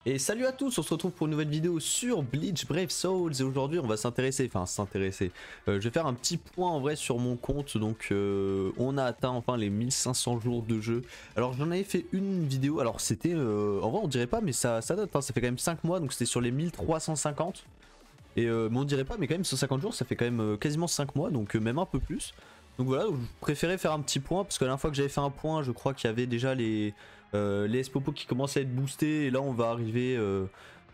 Et salut à tous, on se retrouve pour une nouvelle vidéo sur Bleach Brave Souls et aujourd'hui on va s'intéresser, je vais faire un petit point en vrai sur mon compte. Donc on a atteint enfin les 1500 jours de jeu. Alors j'en avais fait une vidéo, alors c'était en vrai on dirait pas mais ça date, hein, ça fait quand même 5 mois, donc c'était sur les 1350. Et mais on dirait pas mais quand même 150 jours ça fait quand même quasiment 5 mois, donc même un peu plus. Donc voilà, je préférais faire un petit point parce que la dernière fois que j'avais fait un point, je crois qu'il y avait déjà les S-Popo qui commençaient à être boostés et là on va arriver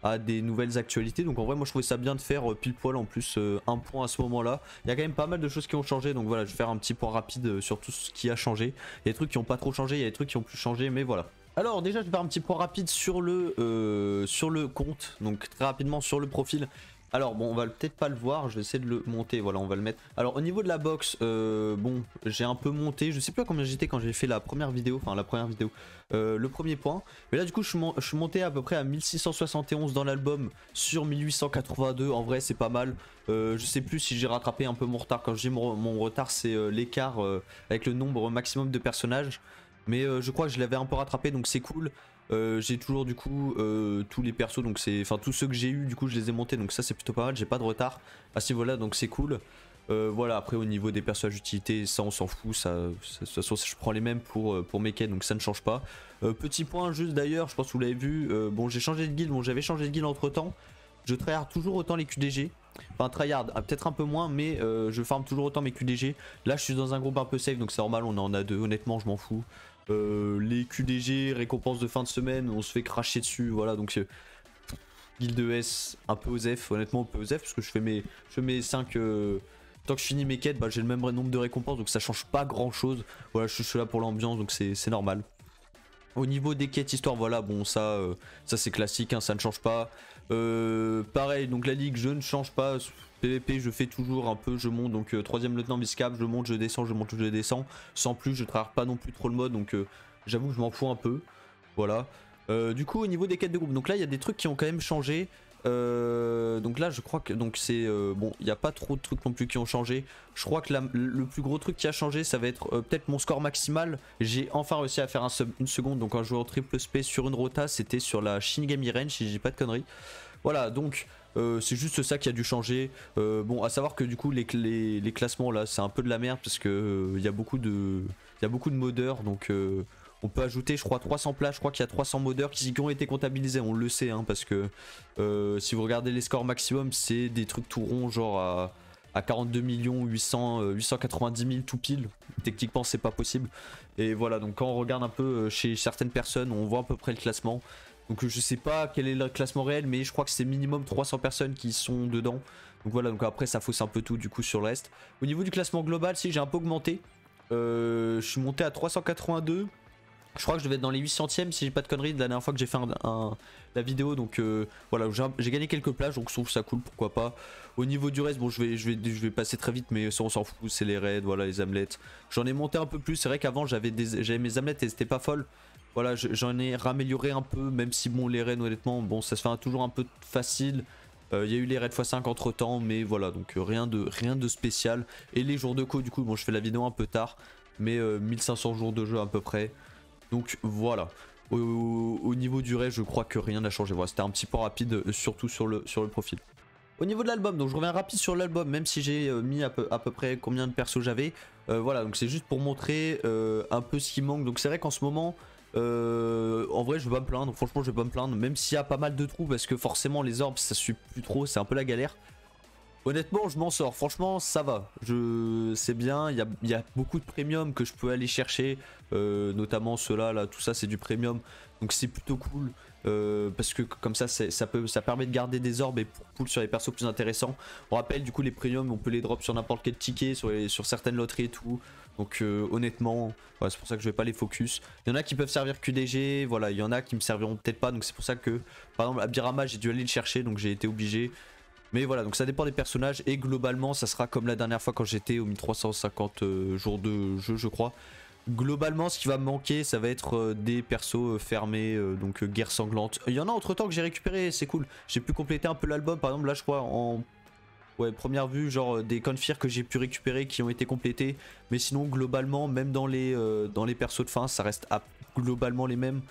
à des nouvelles actualités. Donc en vrai moi je trouvais ça bien de faire pile poil en plus un point à ce moment là. Il y a quand même pas mal de choses qui ont changé, donc voilà je vais faire un petit point rapide sur tout ce qui a changé. Il y a des trucs qui ont pas trop changé, il y a des trucs qui ont plus changé, mais voilà. Alors déjà je vais faire un petit point rapide sur le compte, donc très rapidement sur le profil. Alors bon on va peut-être pas le voir, je vais essayer de le monter, voilà on va le mettre. Alors au niveau de la box, bon j'ai un peu monté, je sais plus à combien j'étais quand j'ai fait la première vidéo, le premier point. Mais là du coup je suis monté à peu près à 1671 dans l'album sur 1882, en vrai c'est pas mal. Je sais plus si j'ai rattrapé un peu mon retard, quand je dis mon retard c'est l'écart avec le nombre maximum de personnages. Mais je crois que je l'avais un peu rattrapé donc c'est cool. J'ai toujours du coup tous les persos, donc c'est enfin tous ceux que j'ai eu du coup je les ai montés, donc ça c'est plutôt pas mal, j'ai pas de retard à ce niveau là donc c'est cool. Voilà, après au niveau des personnages d'utilité ça on s'en fout, de toute façon je prends les mêmes pour mes quêtes donc ça ne change pas. Petit point juste d'ailleurs, je pense que vous l'avez vu, bon j'ai changé de guild, bon j'avais changé de guild entre temps. Je tryhard toujours autant les QDG, enfin tryhard peut-être un peu moins mais je farm toujours autant mes QDG. Là je suis dans un groupe un peu safe donc c'est normal, on en a deux, honnêtement je m'en fous. Les QDG, récompenses de fin de semaine, on se fait cracher dessus, voilà donc guild ES un peu osef, honnêtement un peu osef parce que je fais mes 5 tant que je finis mes quêtes, bah, j'ai le même nombre de récompenses donc ça change pas grand chose. Voilà, je suis là pour l'ambiance donc c'est normal. Au niveau des quêtes histoire, voilà, bon ça c'est classique, hein, ça ne change pas. Pareil, donc la ligue je ne change pas. PVP je fais toujours un peu, je monte donc 3ème lieutenant Viscap, je monte, je descends, je monte, je descends. Sans plus, je travaille pas non plus trop le mode donc j'avoue que je m'en fous un peu. Voilà. Du coup au niveau des quêtes de groupe, donc là il y a des trucs qui ont quand même changé. Donc là je crois que donc c'est bon, il n'y a pas trop de trucs non plus qui ont changé. Je crois que le plus gros truc qui a changé ça va être peut-être mon score maximal. J'ai enfin réussi à faire une seconde, donc en jouant triple SP sur une rota, c'était sur la Shinigami Range si je dis pas de conneries. Voilà, donc c'est juste ça qui a dû changer. Bon, à savoir que du coup les classements là c'est un peu de la merde parce que il y a beaucoup de modeurs, donc on peut ajouter je crois 300 places, je crois qu'il y a 300 modeurs qui ont été comptabilisés, on le sait hein, parce que si vous regardez les scores maximum c'est des trucs tout ronds genre à 42 890 000 tout pile. Techniquement c'est pas possible. Et voilà, donc quand on regarde un peu chez certaines personnes on voit à peu près le classement. Donc je sais pas quel est le classement réel mais je crois que c'est minimum 300 personnes qui sont dedans. Donc voilà, donc après ça fausse un peu tout du coup sur le reste. Au niveau du classement global, si j'ai un peu augmenté. Je suis monté à 382. Je crois que je devais être dans les 800ème si j'ai pas de conneries de la dernière fois que j'ai fait la vidéo. Donc voilà, j'ai gagné quelques places donc je trouve ça cool, pourquoi pas. Au niveau du reste, bon je vais passer très vite mais ça on s'en fout, c'est les raids, voilà les amelettes. J'en ai monté un peu plus, c'est vrai qu'avant j'avais mes amelettes et c'était pas folle. Voilà, j'en ai ramélioré un peu, même si bon les raids honnêtement, bon ça se fait toujours un peu facile. Il y a eu les raids x5 entre temps, mais voilà, donc rien de spécial. Et les jours de co du coup, bon je fais la vidéo un peu tard, mais 1500 jours de jeu à peu près. Donc voilà, au niveau du reste je crois que rien n'a changé, voilà, c'était un petit peu rapide surtout sur le profil. Au niveau de l'album, donc je reviens rapide sur l'album même si j'ai mis à peu près combien de persos j'avais. Voilà, donc c'est juste pour montrer un peu ce qui manque. Donc c'est vrai qu'en ce moment, en vrai je vais pas me plaindre, franchement je vais pas me plaindre, même s'il y a pas mal de trous parce que forcément les orbes ça suit plus trop, c'est un peu la galère. Honnêtement, je m'en sors. Franchement, ça va. C'est bien. Il y a beaucoup de premium que je peux aller chercher. Notamment ceux-là, là, tout ça, c'est du premium. Donc c'est plutôt cool. Parce que comme ça, ça permet de garder des orbes et pour pull sur les persos plus intéressants. On rappelle, du coup, les premiums, on peut les drop sur n'importe quel ticket, sur certaines loteries et tout. Donc honnêtement, voilà, c'est pour ça que je vais pas les focus. Il y en a qui peuvent servir QDG. Voilà, il y en a qui me serviront peut-être pas. Donc c'est pour ça que, par exemple, Abirama, j'ai dû aller le chercher. Donc j'ai été obligé. Mais voilà, donc ça dépend des personnages et globalement ça sera comme la dernière fois quand j'étais aux 1350 jours de jeu je crois. Globalement ce qui va me manquer ça va être des persos fermés, donc guerre sanglante. Il y en a entre temps que j'ai récupéré, c'est cool. J'ai pu compléter un peu l'album, par exemple là je crois en première vue genre des confirs que j'ai pu récupérer qui ont été complétés. Mais sinon globalement même dans les persos de fin ça reste globalement les mêmes.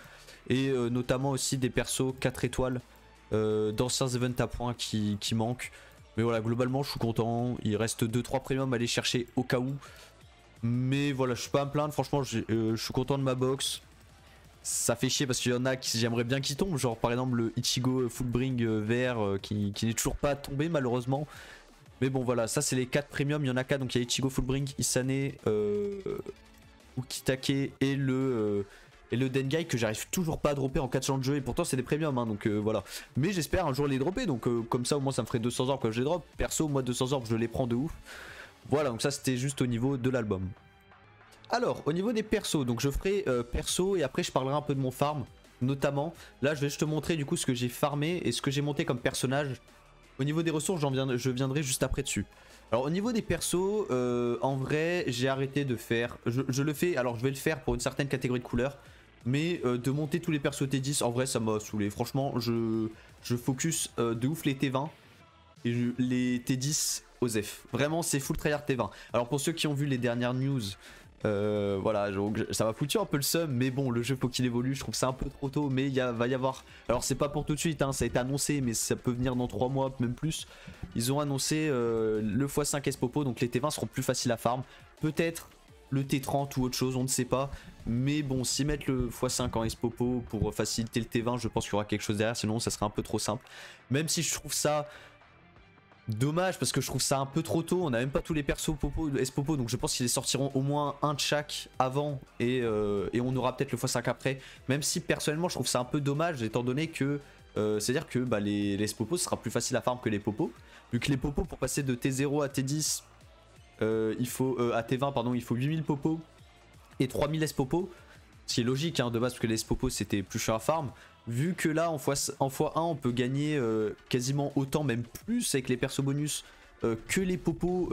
et notamment aussi des persos 4 étoiles d'anciens events à points qui manquent. Mais voilà, globalement je suis content, il reste 2-3 premiums à aller chercher au cas où. Mais voilà, je suis pas à me plaindre, franchement je suis content de ma box. Ça fait chier parce qu'il y en a qui j'aimerais bien qu'ils tombent, genre par exemple le Ichigo Fullbring vert qui n'est toujours pas tombé malheureusement. Mais bon voilà, ça c'est les 4 premiums, il y en a 4, donc il y a Ichigo Fullbring, Isane, Ukitake et le Dengai que j'arrive toujours pas à dropper en 4 de jeu et pourtant c'est des premiums hein, donc voilà. Mais j'espère un jour les dropper, donc comme ça au moins ça me ferait 200 orbes quand je les drop. Perso moi 200 orbes je les prends de ouf. Voilà, donc ça c'était juste au niveau de l'album. Alors au niveau des persos, donc je ferai perso et après je parlerai un peu de mon farm. Notamment, là je vais juste te montrer du coup ce que j'ai farmé et ce que j'ai monté comme personnage. Au niveau des ressources je viendrai juste après dessus. Alors au niveau des persos, en vrai j'ai arrêté de faire, je le fais, alors je vais le faire pour une certaine catégorie de couleurs. Mais de monter tous les persos T10, en vrai ça m'a saoulé. Franchement je focus de ouf les T20 et les T10 OZEF. Vraiment c'est full tryhard T20. Alors pour ceux qui ont vu les dernières news, voilà, donc, ça m'a foutu un peu le seum, mais bon le jeu faut qu'il évolue, je trouve ça un peu trop tôt, mais va y avoir, alors c'est pas pour tout de suite, hein, ça a été annoncé, mais ça peut venir dans 3 mois, même plus. Ils ont annoncé le x5 Espopo, donc les T20 seront plus faciles à farm, peut-être le T30 ou autre chose, on ne sait pas, mais bon, s'ils mettent le x5 en Espopo pour faciliter le T20, je pense qu'il y aura quelque chose derrière, sinon ça serait un peu trop simple, même si je trouve ça dommage parce que je trouve ça un peu trop tôt, on a même pas tous les persos Espopo, donc je pense qu'ils les sortiront au moins un de chaque avant et on aura peut-être le x5 après, même si personnellement je trouve ça un peu dommage étant donné que c'est à dire que bah, les Espopo ce sera plus facile à farm que les Popos, vu que les Popos pour passer de T0 à T10 il faut à T20 pardon, il faut 8000 Popos et 3000 Espopo, ce qui est logique hein, de base parce que les Espopo c'était plus cher à farm. Vu que là en x1 on peut gagner quasiment autant, même plus avec les persos bonus que les popos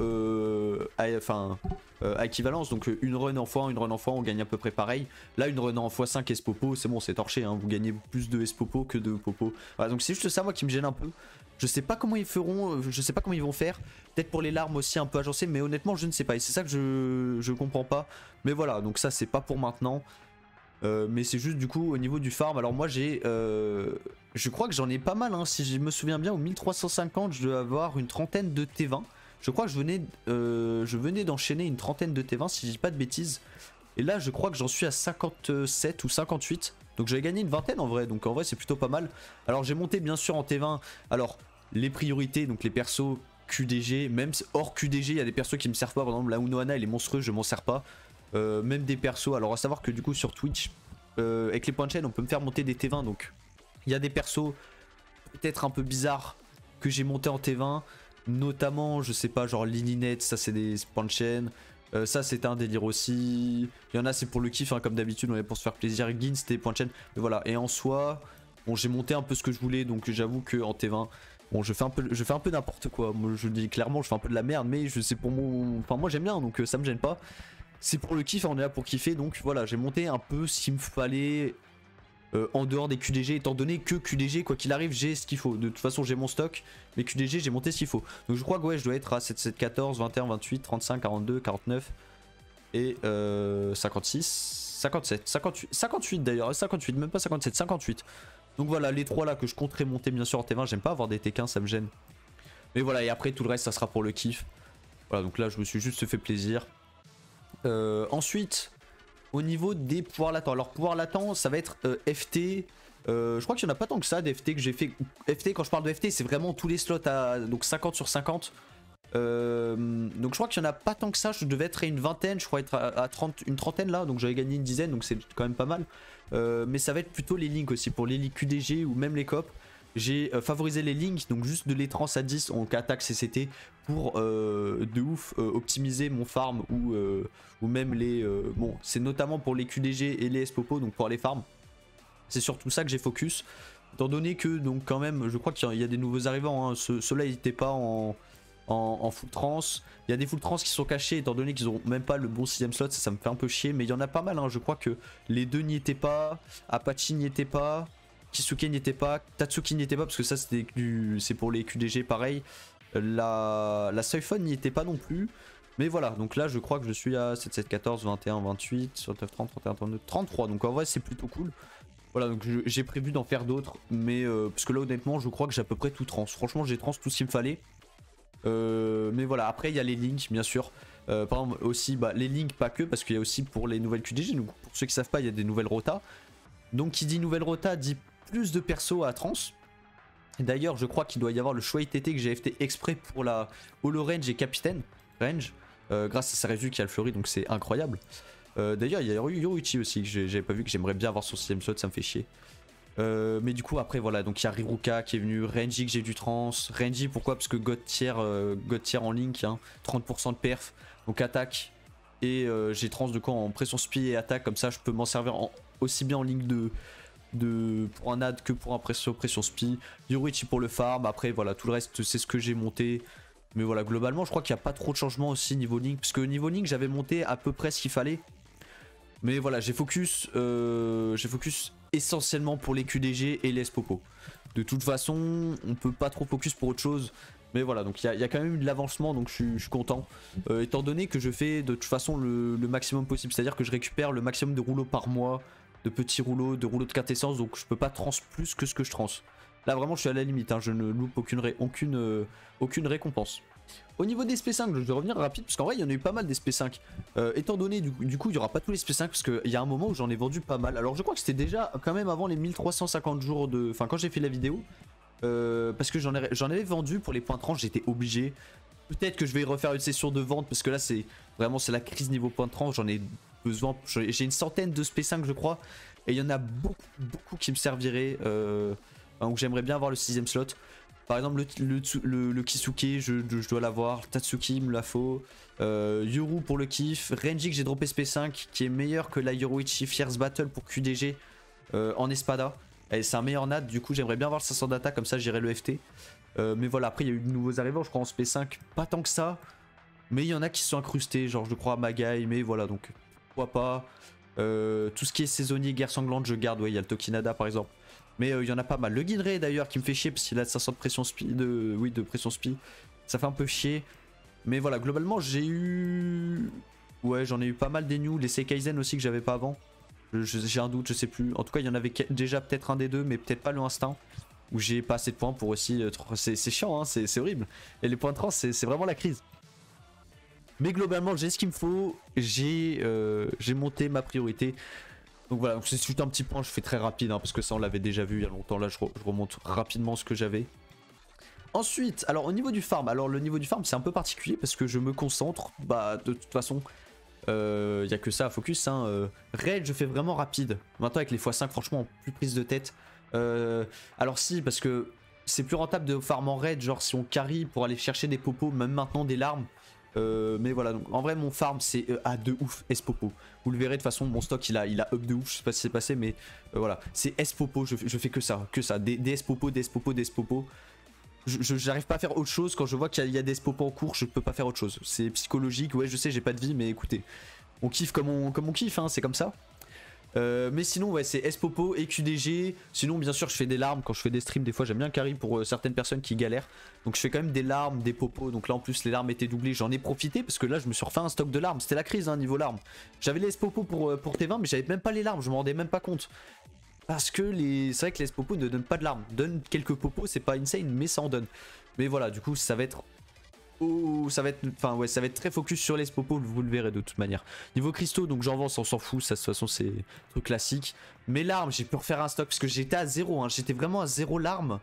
à équivalence. Donc une run en x1, une run en x1 on gagne à peu près pareil. Là une run en x5 Espopo c'est bon, c'est torché hein, vous gagnez plus de Espopo que de Popo. Voilà, donc c'est juste ça moi qui me gêne un peu. Je sais pas comment ils feront, je sais pas comment ils vont faire. Peut-être pour les larmes aussi un peu agencées, mais honnêtement je ne sais pas. Et c'est ça que je comprends pas. Mais voilà, donc ça c'est pas pour maintenant. Mais c'est juste du coup au niveau du farm. Alors moi j'ai je crois que j'en ai pas mal hein. Si je me souviens bien au 1350 je dois avoir une trentaine de T20. Je crois que je venais d'enchaîner une trentaine de T20 si je dis pas de bêtises. Et là je crois que j'en suis à 57 ou 58. Donc j'avais gagné une vingtaine en vrai. Donc en vrai c'est plutôt pas mal. Alors j'ai monté bien sûr en T20. Alors les priorités, donc les persos QDG, même hors QDG il y a des persos qui me servent pas. Par exemple la Unohana elle est monstrueuse, je m'en sers pas. Même des persos, alors à savoir que du coup sur Twitch avec les points de chaîne on peut me faire monter des T20, donc il y a des persos peut-être un peu bizarres que j'ai monté en T20, notamment je sais pas genre Lininette, ça c'est des points de chaîne, ça c'était un délire aussi, il y en a c'est pour le kiff hein, comme d'habitude on est pour se faire plaisir, Gin c'était des points de chaîne, mais voilà, et en soi bon j'ai monté un peu ce que je voulais, donc j'avoue que en T20 bon je fais un peu n'importe quoi, moi je dis clairement je fais un peu de la merde, mais je sais pour mon, enfin moi j'aime bien donc ça me gêne pas. C'est pour le kiff, on est là pour kiffer, donc voilà, j'ai monté un peu ce qu'il me fallait en dehors des QDG, étant donné que QDG, quoi qu'il arrive, j'ai ce qu'il faut. De toute façon, j'ai mon stock, mais QDG, j'ai monté ce qu'il faut. Donc je crois que ouais, je dois être à 7, 7, 14, 21, 28, 35, 42, 49 et 56, 57, 58, 58 d'ailleurs, 58, même pas 57, 58. Donc voilà, les trois là que je compterai monter bien sûr en T20, j'aime pas avoir des T15, ça me gêne. Mais voilà, et après tout le reste, ça sera pour le kiff. Voilà, donc là, je me suis juste fait plaisir. Ensuite, au niveau des pouvoirs latents. Alors, pouvoir latent, ça va être FT. Je crois qu'il n'y en a pas tant que ça d'FT que j'ai fait. FT, quand je parle de FT, c'est vraiment tous les slots à donc 50 sur 50. Donc, je crois qu'il n'y en a pas tant que ça. Je devais être à une vingtaine, je crois être à 30, une trentaine là. Donc, j'avais gagné une dizaine, donc c'est quand même pas mal. Mais ça va être plutôt les links aussi. Pour les links QDG ou même les COP. J'ai favorisé les links, donc juste de les trans à 10 en attaque CCT pour de ouf optimiser mon farm ou même les... bon, c'est notamment pour les QDG et les Espopo, donc pour les farms. C'est surtout ça que j'ai focus. Étant donné que, donc quand même, je crois qu'il y a des nouveaux arrivants. Hein. Ceux-là, ils n'étaient pas en full trans. Il y a des full trans qui sont cachés, étant donné qu'ils n'ont même pas le bon 6ème slot. Ça me fait un peu chier, mais il y en a pas mal. Hein. Je crois que les deux n'y étaient pas. Apache n'y était pas. Kisuke n'y était pas, Tatsuki n'y était pas parce que ça c'est pour les QDG pareil. La Siphon n'y était pas non plus. Mais voilà, donc là je crois que je suis à 7, 7, 14, 21, 28, 29, 30, 31, 32, 33. Donc en vrai c'est plutôt cool. Voilà, donc j'ai prévu d'en faire d'autres, mais parce que là honnêtement je crois que j'ai à peu près tout trans. Franchement j'ai trans tout ce qu'il me fallait. Mais voilà, après il y a les links bien sûr. Par exemple aussi bah, les links pas que, parce qu'il y a aussi pour les nouvelles QDG. Donc pour ceux qui savent pas, il y a des nouvelles rotas. Donc qui dit nouvelle rota dit plus de persos à trans. D'ailleurs je crois qu'il doit y avoir le choix ITT que j'ai FT exprès pour la Holo Range et Capitaine Range. Grâce à sa revue qui a le fleuri, donc c'est incroyable. D'ailleurs il y a Yoruichi aussi que j'avais pas vu, que j'aimerais bien avoir son 6ème slot, ça me fait chier. Mais du coup après voilà, donc il y a Riruka qui est venu, Renji que j'ai du trans. Renji pourquoi? Parce que God tier en link, hein, 30% de perf, donc attaque. Et j'ai trans de quoi en pression spi et attaque, comme ça je peux m'en servir aussi bien en link pour un ad que pour un pression spi. Yoruichi pour le farm, après voilà tout le reste c'est ce que j'ai monté. Mais voilà, globalement je crois qu'il n'y a pas trop de changements aussi niveau link, parce que niveau link j'avais monté à peu près ce qu'il fallait. Mais voilà, j'ai focus essentiellement pour les QDG et les Spopo. De toute façon, on peut pas trop focus pour autre chose. Mais voilà, donc il y a quand même eu de l'avancement, donc je suis content. Étant donné que je fais de toute façon le maximum possible, c'est-à-dire que je récupère le maximum de rouleaux par mois, de petits rouleaux, de rouleaux de quintessence, donc je peux pas trans plus que ce que je trans. Là vraiment je suis à la limite, hein, je ne loupe aucune récompense. Au niveau des SP5, je vais revenir rapide parce qu'en vrai il y en a eu pas mal des SP5. Étant donné du coup il n'y aura pas tous les SP5 parce qu'il y a un moment où j'en ai vendu pas mal. Alors je crois que c'était déjà quand même avant les 1350 jours de... Enfin quand j'ai fait la vidéo. Parce que j'en avais vendu pour les points trans, j'étais obligé. Peut-être que je vais refaire une session de vente parce que là c'est vraiment c'est la crise niveau points trans. J'en ai besoin, j'ai une centaine de SP5 je crois. Et il y en a beaucoup qui me serviraient. Donc j'aimerais bien avoir le 6ème slot. Par exemple le Kisuke je dois l'avoir, Tatsuki me la faut, Yoru pour le kiff, Renji que j'ai droppé SP5 qui est meilleur que la Yoruichi Fierce Battle pour QDG en Espada. C'est un meilleur NAD, du coup j'aimerais bien avoir le 500 data, comme ça j'irai le FT. Mais voilà, après il y a eu de nouveaux arrivants je crois en SP5, pas tant que ça. Mais il y en a qui se sont incrustés, genre je crois à Magai, mais voilà donc pourquoi pas. Tout ce qui est saisonnier, guerre sanglante je garde, ouais il y a le Tokinada par exemple. Mais il y en a pas mal. Le Ginrei d'ailleurs qui me fait chier parce qu'il a de 500 de pression spi, de pression spi. Ça fait un peu chier. Mais voilà, globalement j'ai eu... Ouais, j'en ai eu pas mal des new. Les Seikaizen aussi que j'avais pas avant. J'ai un doute, je sais plus. En tout cas, il y en avait déjà peut-être un des deux, mais peut-être pas le instinct. Où j'ai pas assez de points pour aussi... C'est chiant, hein, c'est horrible. Et les points de trans, c'est vraiment la crise. Mais globalement, j'ai ce qu'il me faut. J'ai monté ma priorité. Donc voilà, c'est juste un petit point, je fais très rapide hein, parce que ça on l'avait déjà vu il y a longtemps. Là je remonte rapidement ce que j'avais. Ensuite, alors au niveau du farm, le niveau du farm c'est un peu particulier parce que je me concentre, bah de toute façon il n'y a que ça à focus hein. Raid je fais vraiment rapide. Maintenant avec les x5 franchement plus prise de tête. Alors si, parce que c'est plus rentable de farm en raid, genre si on carry pour aller chercher des popos, même maintenant des larmes. Mais voilà, donc en vrai mon farm c'est de ouf S-Popo. Vous le verrez de toute façon, mon stock il a up de ouf, je sais pas si c'est passé, mais voilà, c'est S-Popo, je fais que ça, des S-Popo, des S-Popo, des S-Popo. J'arrive pas à faire autre chose, quand je vois qu'il y a des S-Popo en cours, je peux pas faire autre chose. C'est psychologique, ouais je sais j'ai pas de vie, mais écoutez, on kiffe comme on kiffe, hein, c'est comme ça. Mais sinon ouais c'est S-Popo et QDG. Sinon bien sûr je fais des larmes quand je fais des streams. Des fois j'aime bien carry pour certaines personnes qui galèrent. Donc je fais quand même des larmes, des popos. Donc là en plus les larmes étaient doublées. J'en ai profité parce que là je me suis refait un stock de larmes. C'était la crise hein, niveau larmes. J'avais les S-Popo pour T20 mais j'avais même pas les larmes. Je me rendais même pas compte. Parce que c'est vrai que les S-Popo ne donnent pas de larmes. Donnent quelques popos, c'est pas insane mais ça en donne. Mais voilà du coup ça va être... Oh, ça va être très focus sur les popos, vous le verrez de toute manière. Niveau cristaux, donc j'en vends, on s'en fout, ça de toute façon c'est truc classique. Mes larmes, j'ai pu refaire un stock parce que j'étais à 0, hein, j'étais vraiment à 0 larmes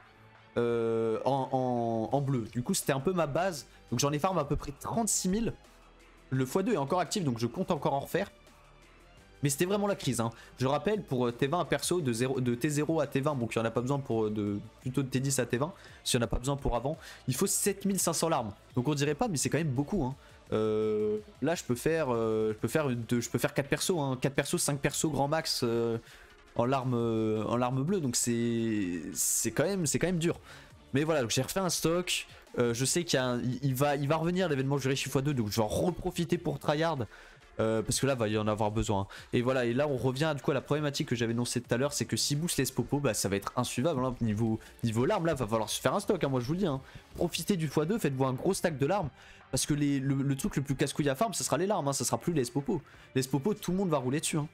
en bleu. Du coup c'était un peu ma base, donc j'en ai farm à peu près 36 000. Le x2 est encore actif, donc je compte encore en refaire. Mais c'était vraiment la crise. Hein. Je rappelle, pour T20 un perso de T0 à T20, donc il n'y en a pas besoin pour plutôt de T10 à T20, s'il n'y en a pas besoin pour avant, il faut 7500 larmes. Donc on dirait pas, mais c'est quand même beaucoup. Hein. Là, je peux faire 4 persos, hein. 4 persos, 5 persos grand max en larmes bleues. Donc c'est quand même dur. Mais voilà, j'ai refait un stock. Je sais qu'il va revenir l'événement Jurichi x2, donc je vais en reprofiter pour tryhard. Parce que là va y en avoir besoin. Et voilà, et là on revient du coup à la problématique que j'avais énoncée tout à l'heure, c'est que si boost les Popo, bah ça va être insuivable. Hein. Niveau larmes, là va falloir se faire un stock, hein, moi je vous le dis. Hein. Profitez du x2, faites-vous un gros stack de larmes. Parce que le truc le plus casse-couille à farm, ce sera les larmes, hein, ça sera plus les Popo. Les Popo, tout le monde va rouler dessus. Hein.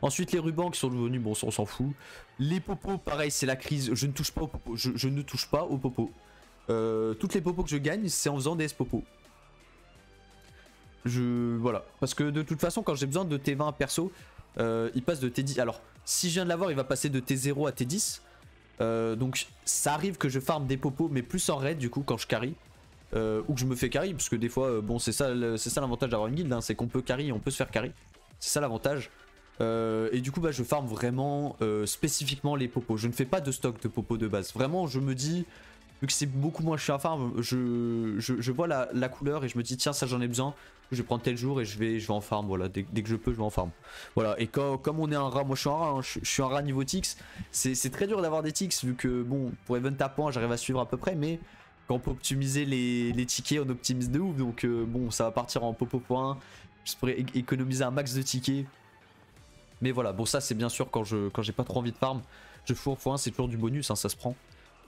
Ensuite les rubans qui sont devenus, bon on s'en fout. Les popos pareil c'est la crise, je ne touche pas aux popos, je ne touche pas aux popos. Toutes les popos que je gagne c'est en faisant des S-popos. Voilà, parce que de toute façon quand j'ai besoin de T20 perso, il passe de T10, alors si je viens de l'avoir il va passer de T0 à T10. Donc ça arrive que je farm des popos mais plus en raid du coup quand je carry. Ou que je me fais carry, parce que des fois, bon c'est ça l'avantage d'avoir une guilde, hein, c'est qu'on peut carry, on peut se faire carry. C'est ça l'avantage. Et du coup bah je farm vraiment spécifiquement les popos. Je ne fais pas de stock de popos de base. Vraiment je me dis, vu que c'est beaucoup moins cher à farm, je vois la couleur et je me dis tiens ça j'en ai besoin. Je vais prendre tel jour et je vais en farm, voilà, dès que je peux je vais en farm. Voilà, et comme on est un rat, moi je suis un rat, hein, je suis un rat niveau tix. C'est très dur d'avoir des tix vu que bon pour event à point j'arrive à suivre à peu près, mais quand on peut optimiser les tickets on optimise de ouf, donc bon ça va partir en popo point, je pourrais économiser un max de tickets. Mais voilà, bon ça c'est bien sûr quand j'ai pas trop envie de farm, je fous en x1, c'est toujours du bonus, hein, ça se prend.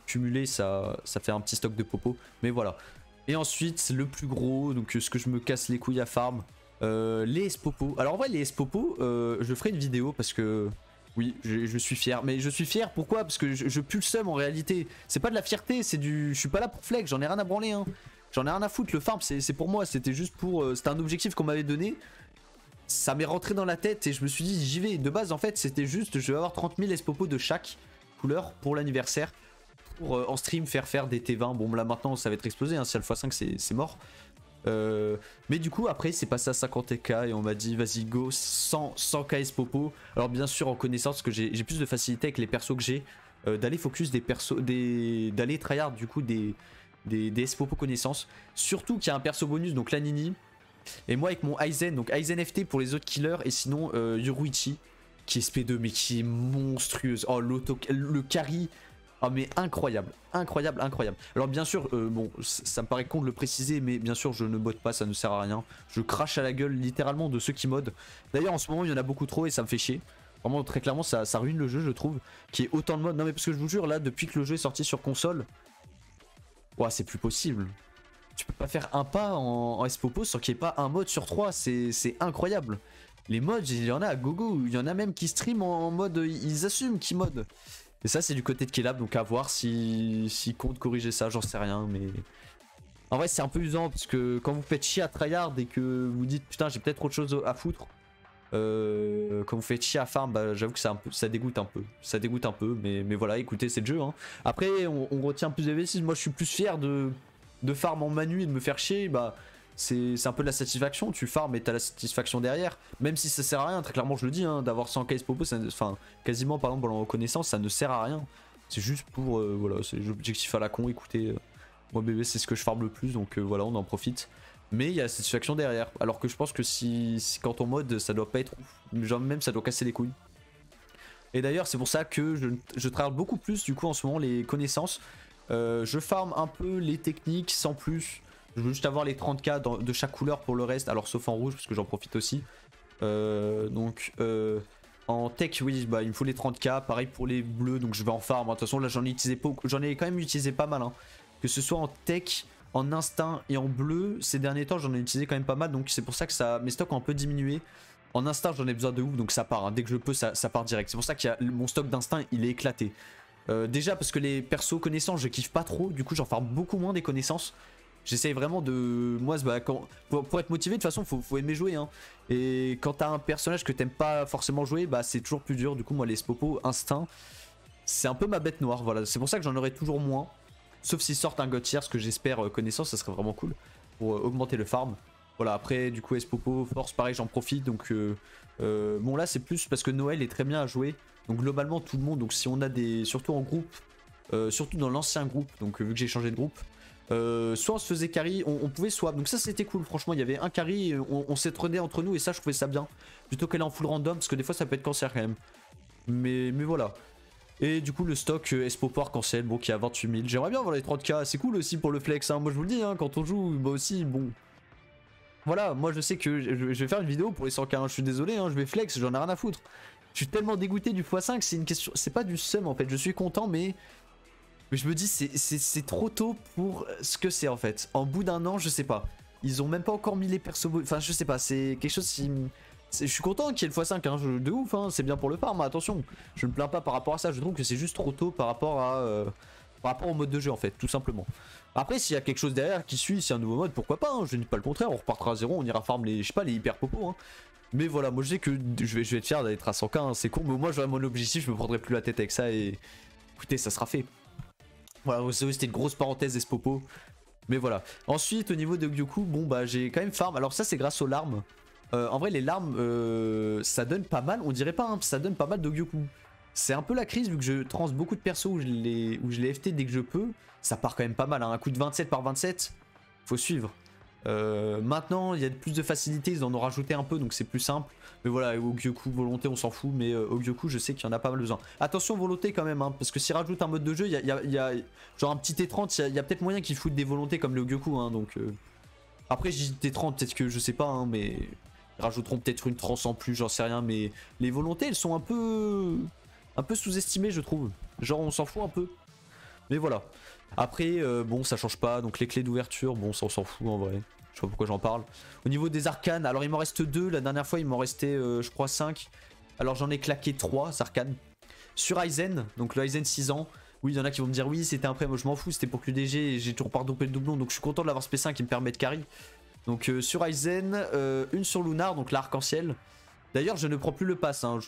Cumulé ça fait un petit stock de popo, mais voilà. Et ensuite le plus gros, donc ce que je me casse les couilles à farm, les S-popos. Alors en vrai les S-popos, je ferai une vidéo parce que... Oui, je suis fier. Mais je suis fier, pourquoi? Parce que je pue le seum en réalité. C'est pas de la fierté, c'est du... Je suis pas là pour flex, j'en ai rien à branler. Hein. J'en ai rien à foutre, le farm c'est pour moi. C'était juste pour... C'était un objectif qu'on m'avait donné. Ça m'est rentré dans la tête et je me suis dit j'y vais. De base en fait c'était juste je vais avoir 30 000 S-popos de chaque couleur pour l'anniversaire. Pour en stream faire des T20. Bon là maintenant ça va être explosé, hein. Si y a le x5 c'est mort. Mais du coup après c'est passé à 50k et on m'a dit vas-y go 100k S-popo. Alors bien sûr en connaissance parce que j'ai plus de facilité avec les persos que j'ai, d'aller focus des persos, d'aller tryhard du coup des S-popo connaissances. Surtout qu'il y a un perso bonus donc la Nini. Et moi avec mon Aizen, donc Aizen FT pour les autres killers et sinon Yoruichi qui est SP2 mais qui est monstrueuse. Oh le carry. Ah mais incroyable, incroyable, incroyable. Alors bien sûr, bon, ça me paraît con de le préciser, mais bien sûr je ne mode pas, ça ne sert à rien. Je crache à la gueule littéralement de ceux qui modent. D'ailleurs en ce moment il y en a beaucoup trop et ça me fait chier. Vraiment très clairement ça ruine le jeu je trouve, qu'il y ait autant de modes. Non mais parce que je vous jure là, depuis que le jeu est sorti sur console, ouah, c'est plus possible. Tu peux pas faire un pas en S-popo sans qu'il n'y ait pas un mode sur 3, c'est incroyable. Les mods, il y en a à gogo, il y en a même qui stream en mode, ils assument qu'ils modent. Et ça c'est du côté de Kelab, donc à voir s'il compte corriger ça, j'en sais rien, mais... En vrai c'est un peu usant, parce que quand vous faites chier à tryhard et que vous dites putain j'ai peut-être autre chose à foutre, quand vous faites chier à farm, bah, j'avoue que ça dégoûte un peu. Ça dégoûte un peu, mais voilà, écoutez c'est le jeu. Hein. Après on retient plus de V6, moi je suis plus fier de farm en manu et de me faire chier, bah... C'est un peu de la satisfaction, tu farm et t'as la satisfaction derrière. Même si ça sert à rien, très clairement je le dis, hein, d'avoir 100 cases popo, enfin quasiment par exemple pour la reconnaissance, ça ne sert à rien. C'est juste pour, voilà, c'est l'objectif à la con, écoutez, moi bébé c'est ce que je farm le plus, donc voilà on en profite. Mais il y a la satisfaction derrière, alors que je pense que si quand on mode ça doit pas être ouf, genre même ça doit casser les couilles. Et d'ailleurs c'est pour ça que je travaille beaucoup plus du coup en ce moment les connaissances. Je farm un peu les techniques sans plus. Je veux juste avoir les 30k de chaque couleur pour le reste, alors sauf en rouge parce que j'en profite aussi. En tech, oui, bah, il me faut les 30k, pareil pour les bleus, donc je vais en farm. De toute façon, là j'en ai utilisé pas, j'en ai quand même utilisé pas mal. Hein. Que ce soit en tech, en instinct et en bleu, ces derniers temps j'en ai utilisé quand même pas mal, donc c'est pour ça que mes stocks ont un peu diminué. En instinct, j'en ai besoin de ouf, donc ça part. Hein. Dès que je peux, ça part direct. C'est pour ça que mon stock d'instinct il est éclaté. Déjà parce que les persos connaissances, je kiffe pas trop, du coup j'en farm beaucoup moins des connaissances. J'essaye vraiment de... Moi, bah, pour être motivé, de toute façon, faut aimer jouer. Hein. Et quand t'as un personnage que t'aimes pas forcément jouer, bah c'est toujours plus dur. Du coup, moi, les S-popo, instinct, c'est un peu ma bête noire. Voilà, c'est pour ça que j'en aurai toujours moins. Sauf s'ils sortent un God Tier, ce que j'espère connaissance, ça serait vraiment cool. Pour augmenter le farm. Voilà, après, du coup, S-popo, force, pareil, j'en profite. Donc, bon, là, c'est plus parce que Noël est très bien à jouer. Donc, globalement, tout le monde. Donc, si on a des... Surtout en groupe, surtout dans l'ancien groupe, donc vu que j'ai changé de groupe. Soit on se faisait carry, on pouvait swap, donc ça c'était cool, franchement il y avait un carry, on s'entraînait entre nous et ça je trouvais ça bien, plutôt qu'aller en full random parce que des fois ça peut être cancer quand même, mais voilà. Et du coup le stock S-popo arc-en-ciel, bon qui est à 28 000, j'aimerais bien avoir les 30k, c'est cool aussi pour le flex, hein. Moi je vous le dis, hein, quand on joue, moi aussi, bon. Voilà, moi je sais que je vais faire une vidéo pour les 100k, hein. Je suis désolé, hein, je vais flex, j'en ai rien à foutre. Je suis tellement dégoûté du x5, c'est une question, c'est pas du seum en fait, je suis content mais je me dis c'est trop tôt pour ce que c'est en fait. En bout d'un an, je sais pas. Ils ont même pas encore mis les persos. Enfin, je sais pas, c'est quelque chose qui Je suis content qu'il y ait le x5, hein, de ouf, hein, c'est bien pour le farm, attention. Je ne me plains pas par rapport à ça, je trouve que c'est juste trop tôt par rapport au mode de jeu en fait, tout simplement. Après, s'il y a quelque chose derrière qui suit, c'est un nouveau mode, pourquoi pas, hein, je ne dis pas le contraire, on repartira à 0, on ira farm les, je sais pas, les hyper popos. Hein. Mais voilà, moi je sais que je vais être fier d'être à 100k, hein, c'est con, mais moi j'aurai mon objectif, je me prendrai plus la tête avec ça et écoutez, ça sera fait. Voilà, c'était une grosse parenthèse Espopo. Mais voilà. Ensuite, au niveau de Gyoku, bon bah j'ai quand même farm. Alors ça c'est grâce aux larmes. En vrai les larmes, ça donne pas mal, on dirait pas, hein, ça donne pas mal de Gyoku. C'est un peu la crise vu que je trans beaucoup de persos où je les FT dès que je peux. Ça part quand même pas mal, hein. Un coup de 27 par 27, faut suivre. Maintenant il y a plus de facilité, ils en ont rajouté un peu donc c'est plus simple. Mais voilà, au Gyoku volonté on s'en fout, mais au Gyoku je sais qu'il y en a pas mal besoin. Attention volonté quand même, hein, parce que s'ils rajoutent un mode de jeu, il y a genre un petit T30, il y a peut-être moyen qu'ils foutent des volontés comme le Gyoku, hein, donc... Après je dis T30, peut-être que je sais pas, hein, mais... Ils rajouteront peut-être une trans en plus, j'en sais rien, mais les volontés elles sont un peu sous-estimées je trouve. Genre on s'en fout un peu. Mais voilà. Après, bon ça change pas, donc les clés d'ouverture, bon ça on s'en fout en vrai. Je sais pas pourquoi j'en parle. Au niveau des arcanes, alors il m'en reste 2. La dernière fois il m'en restait je crois 5. Alors j'en ai claqué 3 arcanes. Sur Aizen, donc le Aizen 6 ans. Oui, il y en a qui vont me dire oui c'était un prêt, moi je m'en fous, c'était pour QDG et j'ai toujours pas redopé le doublon. Donc je suis content de l'avoir ce P5 qui me permet de carry. Donc sur Aizen, une sur Lunar, donc l'arc-en-ciel. D'ailleurs je ne prends plus le pass, hein.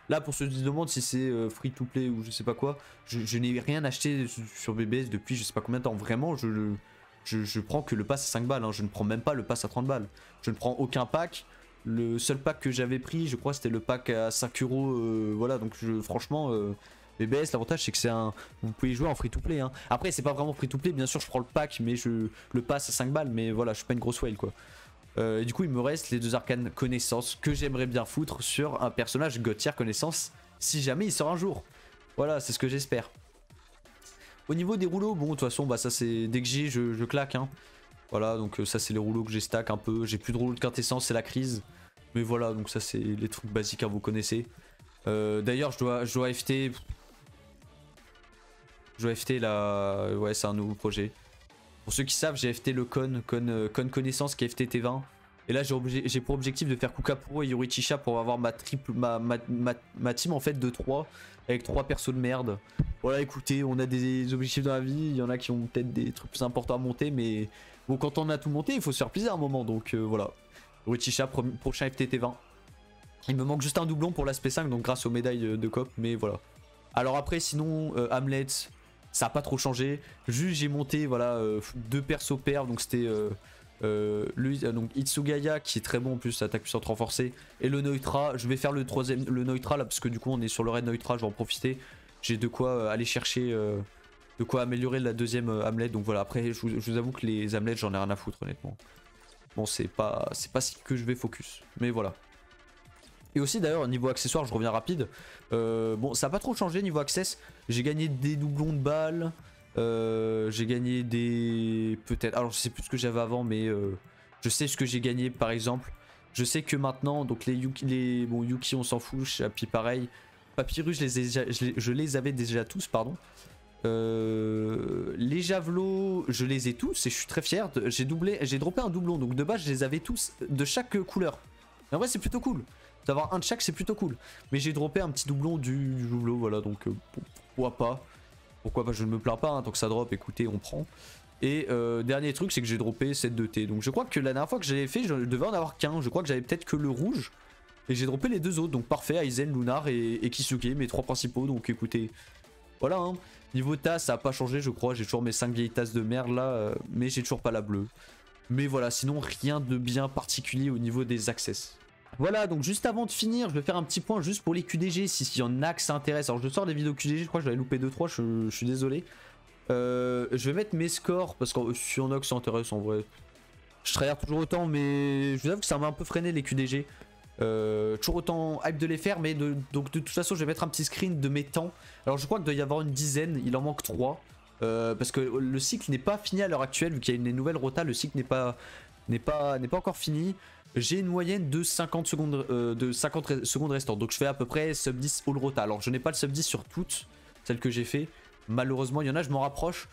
Là pour ceux qui se demandent si c'est free to play ou je sais pas quoi, je n'ai rien acheté sur BBS depuis je sais pas combien de temps. Vraiment je prends que le pass à 5 balles, hein. Je ne prends même pas le pass à 30 balles. Je ne prends aucun pack. Le seul pack que j'avais pris, je crois c'était le pack à 5 euros. Voilà, donc franchement, BBS, l'avantage c'est que c'est un... Vous pouvez jouer en free to play. Hein. Après, c'est pas vraiment free to play, bien sûr, je prends le pack, mais le pass à 5 balles, mais voilà, je suis pas une grosse whale quoi. Et du coup, il me reste les 2 arcanes connaissances que j'aimerais bien foutre sur un personnage God tier connaissance si jamais il sort un jour. Voilà, c'est ce que j'espère. Au niveau des rouleaux, bon de toute façon bah ça c'est dès que j'ai je claque hein. Voilà donc ça c'est les rouleaux que j'ai stack un peu. J'ai plus de rouleaux de quintessence, c'est la crise. Mais voilà donc ça c'est les trucs basiques hein, vous connaissez. D'ailleurs je dois FT. Je dois FT la... Ouais c'est un nouveau projet. Pour ceux qui savent j'ai FT le con connaissance qui est FT T20. Et là j'ai pour objectif de faire Kukapuro et Yorichisha pour avoir ma team en fait de 3 avec 3 persos de merde. Voilà écoutez, on a des objectifs dans la vie, il y en a qui ont peut-être des trucs plus importants à monter mais bon quand on a tout monté il faut se faire plaisir à un moment donc voilà. Yorichisha prochain FTT20. Il me manque juste un doublon pour l'aspect 5 donc grâce aux médailles de COP mais voilà. Alors après sinon Hamlet ça a pas trop changé, juste j'ai monté voilà 2 persos paires donc c'était... donc Itsugaya qui est très bon en plus, attaque puissante renforcée, et le Neutra. Je vais faire le troisième, le Neutra là parce que du coup on est sur le raid Neutra, je vais en profiter. J'ai de quoi aller chercher, de quoi améliorer la deuxième Hamlet. Donc voilà, après je vous avoue que les Hamlet j'en ai rien à foutre honnêtement. Bon c'est pas ce que je vais focus, mais voilà. Et aussi d'ailleurs niveau accessoire je reviens rapide. Bon ça n'a pas trop changé niveau access. J'ai gagné des doublons de balles. J'ai gagné des... Peut-être... Alors je sais plus ce que j'avais avant mais je sais ce que j'ai gagné par exemple. Je sais que maintenant donc les Yuki, bon Yuki on s'en fout, Chapi pareil. Papyrus je les avais déjà tous pardon. Les javelots je les ai tous et je suis très fier. J'ai droppé un doublon donc de base je les avais tous de chaque couleur. Mais en vrai c'est plutôt cool. D'avoir un de chaque c'est plutôt cool. Mais j'ai droppé un petit doublon du javelot voilà donc pourquoi pas. Pourquoi pas, je ne me plains pas, hein, tant que ça drop, écoutez, on prend. Et dernier truc, c'est que j'ai droppé cette 2T. Donc je crois que la dernière fois que j'avais fait, je devais en avoir qu'un. Je crois que j'avais peut-être que le rouge. Et j'ai droppé les 2 autres. Donc parfait, Aizen, Lunar et Kisuke, mes 3 principaux. Donc écoutez, voilà. Hein. Niveau tasse, ça n'a pas changé, je crois. J'ai toujours mes 5 vieilles tasses de merde là. Mais j'ai toujours pas la bleue. Mais voilà, sinon rien de bien particulier au niveau des access. Voilà, donc juste avant de finir, je vais faire un petit point juste pour les QDG, s'il y en a que ça intéresse. Alors je sors des vidéos QDG, je crois que j'avais loupé 2-3, je suis désolé. Je vais mettre mes scores, parce que s'il y en a que ça intéresse en vrai. Je tryhard toujours autant, mais je vous avoue que ça m'a un peu freiné les QDG. Toujours autant hype de les faire, mais donc de toute façon je vais mettre un petit screen de mes temps. Alors je crois qu'il doit y avoir une dizaine, il en manque 3. Parce que le cycle n'est pas fini à l'heure actuelle, vu qu'il y a une nouvelle rota, le cycle n'est pas encore fini. J'ai une moyenne de 50 secondes, restantes. Donc je fais à peu près sub 10 all rota. Alors je n'ai pas le sub 10 sur toutes celles que j'ai fait. Malheureusement, il y en a, je m'en rapproche.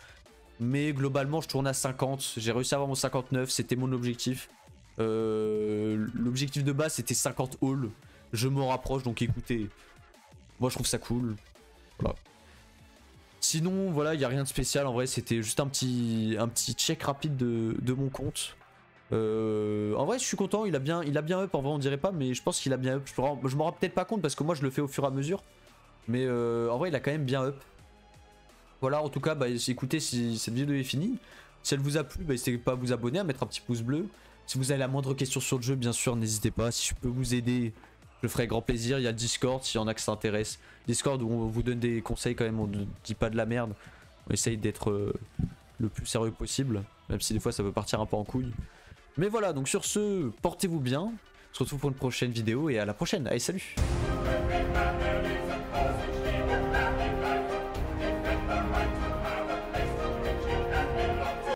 Mais globalement, je tourne à 50. J'ai réussi à avoir mon 59. C'était mon objectif. L'objectif de base c'était 50 hauls. Je m'en rapproche, donc écoutez, moi je trouve ça cool. Voilà. Sinon voilà, il n'y a rien de spécial en vrai, c'était juste un petit check rapide de mon compte. En vrai je suis content, il a bien up, en vrai on dirait pas, mais je pense qu'il a bien up. Je m'en rends peut-être pas compte parce que moi je le fais au fur et à mesure. Mais en vrai il a quand même bien up. Voilà, en tout cas, bah, écoutez, si cette vidéo est finie, si elle vous a plu, bah, n'hésitez pas à vous abonner, à mettre un petit pouce bleu. Si vous avez la moindre question sur le jeu, bien sûr, n'hésitez pas. Si je peux vous aider, je ferai grand plaisir. Il y a le Discord, s'il y en a que ça intéresse. Discord où on vous donne des conseils quand même, on ne dit pas de la merde. On essaye d'être le plus sérieux possible, même si des fois ça peut partir un peu en couille. Mais voilà, donc sur ce, portez-vous bien. On se retrouve pour une prochaine vidéo et à la prochaine. Allez, salut!